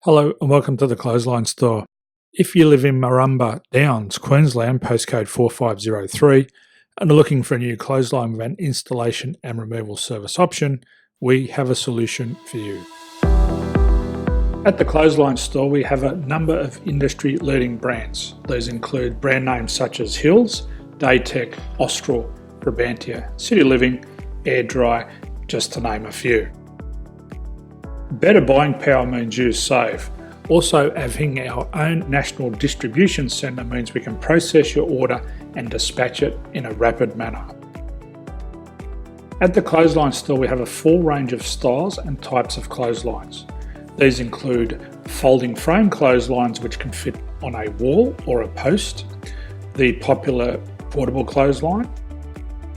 Hello and welcome to the Clothesline Store. If you live in Murrumba, Downs, Queensland, postcode 4503, and are looking for a new clothesline vent installation and removal service option, we have a solution for you. At the Clothesline Store, we have a number of industry-leading brands. These include brand names such as Hills, Daytech, Austral, Brabantia, City Living, Air Dry, just to name a few. Better buying power means you save. Also, having our own national distribution centre means we can process your order and dispatch it in a rapid manner. At the Clothesline Store, we have a full range of styles and types of clotheslines. These include folding frame clotheslines which can fit on a wall or a post, the popular portable clothesline,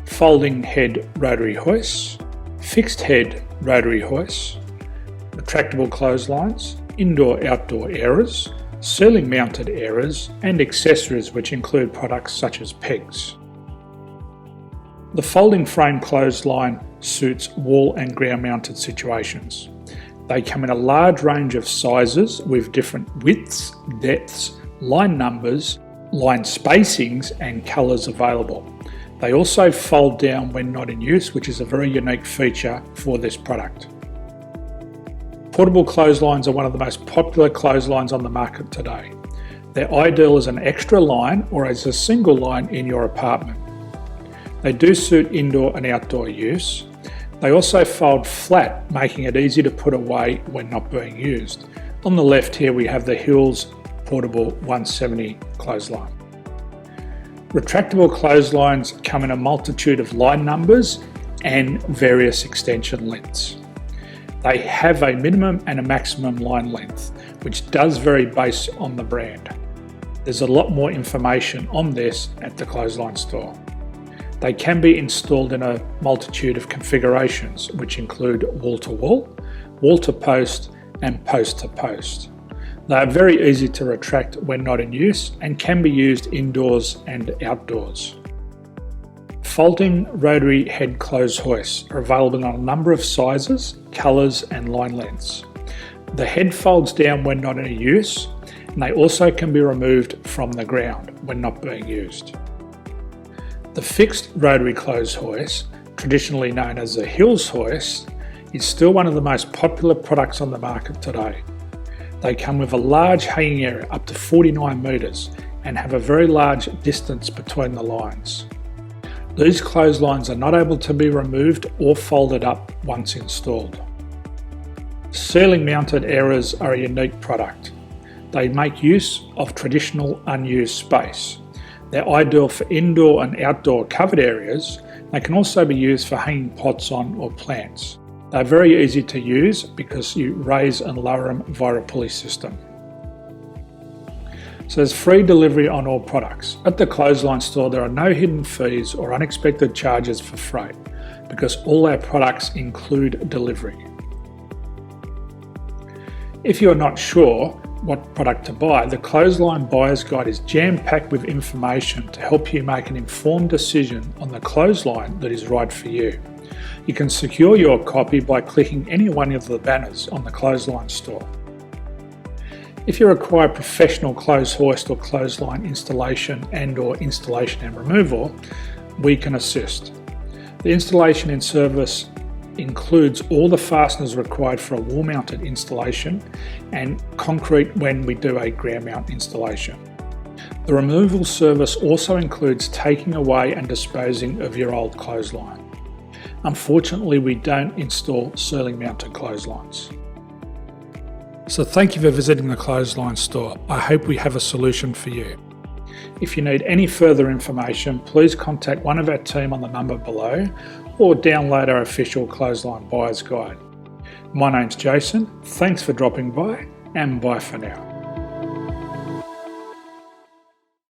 folding head rotary hoists, fixed head rotary hoists, retractable clotheslines, indoor-outdoor airers, ceiling mounted airers, and accessories which include products such as pegs. The folding frame clothesline suits wall and ground mounted situations. They come in a large range of sizes with different widths, depths, line numbers, line spacings and colours available. They also fold down when not in use, which is a very unique feature for this product. Portable clotheslines are one of the most popular clotheslines on the market today. They're ideal as an extra line or as a single line in your apartment. They do suit indoor and outdoor use. They also fold flat, making it easy to put away when not being used. On the left here we have the Hills Portable 170 clothesline. Retractable clotheslines come in a multitude of line numbers and various extension lengths. They have a minimum and a maximum line length, which does vary based on the brand. There's a lot more information on this at the Clothesline Store. They can be installed in a multitude of configurations, which include wall-to-wall, wall-to-post, and post-to-post. They are very easy to retract when not in use and can be used indoors and outdoors. Folding rotary head clothes hoists are available on a number of sizes, colours and line lengths. The head folds down when not in use, and they also can be removed from the ground when not being used. The fixed rotary clothes hoist, traditionally known as the Hills hoist, is still one of the most popular products on the market today. They come with a large hanging area up to 49 metres and have a very large distance between the lines. These clotheslines are not able to be removed or folded up once installed. Ceiling mounted airers are a unique product. They make use of traditional unused space. They're ideal for indoor and outdoor covered areas. They can also be used for hanging pots on or plants. They're very easy to use because you raise and lower them via a pulley system. So there's free delivery on all products. At the Clothesline Store, there are no hidden fees or unexpected charges for freight because all our products include delivery. If you're not sure what product to buy, the Clothesline Buyer's Guide is jam-packed with information to help you make an informed decision on the clothesline that is right for you. You can secure your copy by clicking any one of the banners on the Clothesline Store. If you require professional clothes hoist or clothesline installation and/or installation and removal, we can assist. The installation and service includes all the fasteners required for a wall-mounted installation and concrete when we do a ground mount installation. The removal service also includes taking away and disposing of your old clothesline. Unfortunately, we don't install ceiling mounted clotheslines. So thank you for visiting the Clothesline Store. I hope we have a solution for you. If you need any further information, please contact one of our team on the number below or download our official Clothesline Buyer's Guide. My name's Jason, thanks for dropping by and bye for now.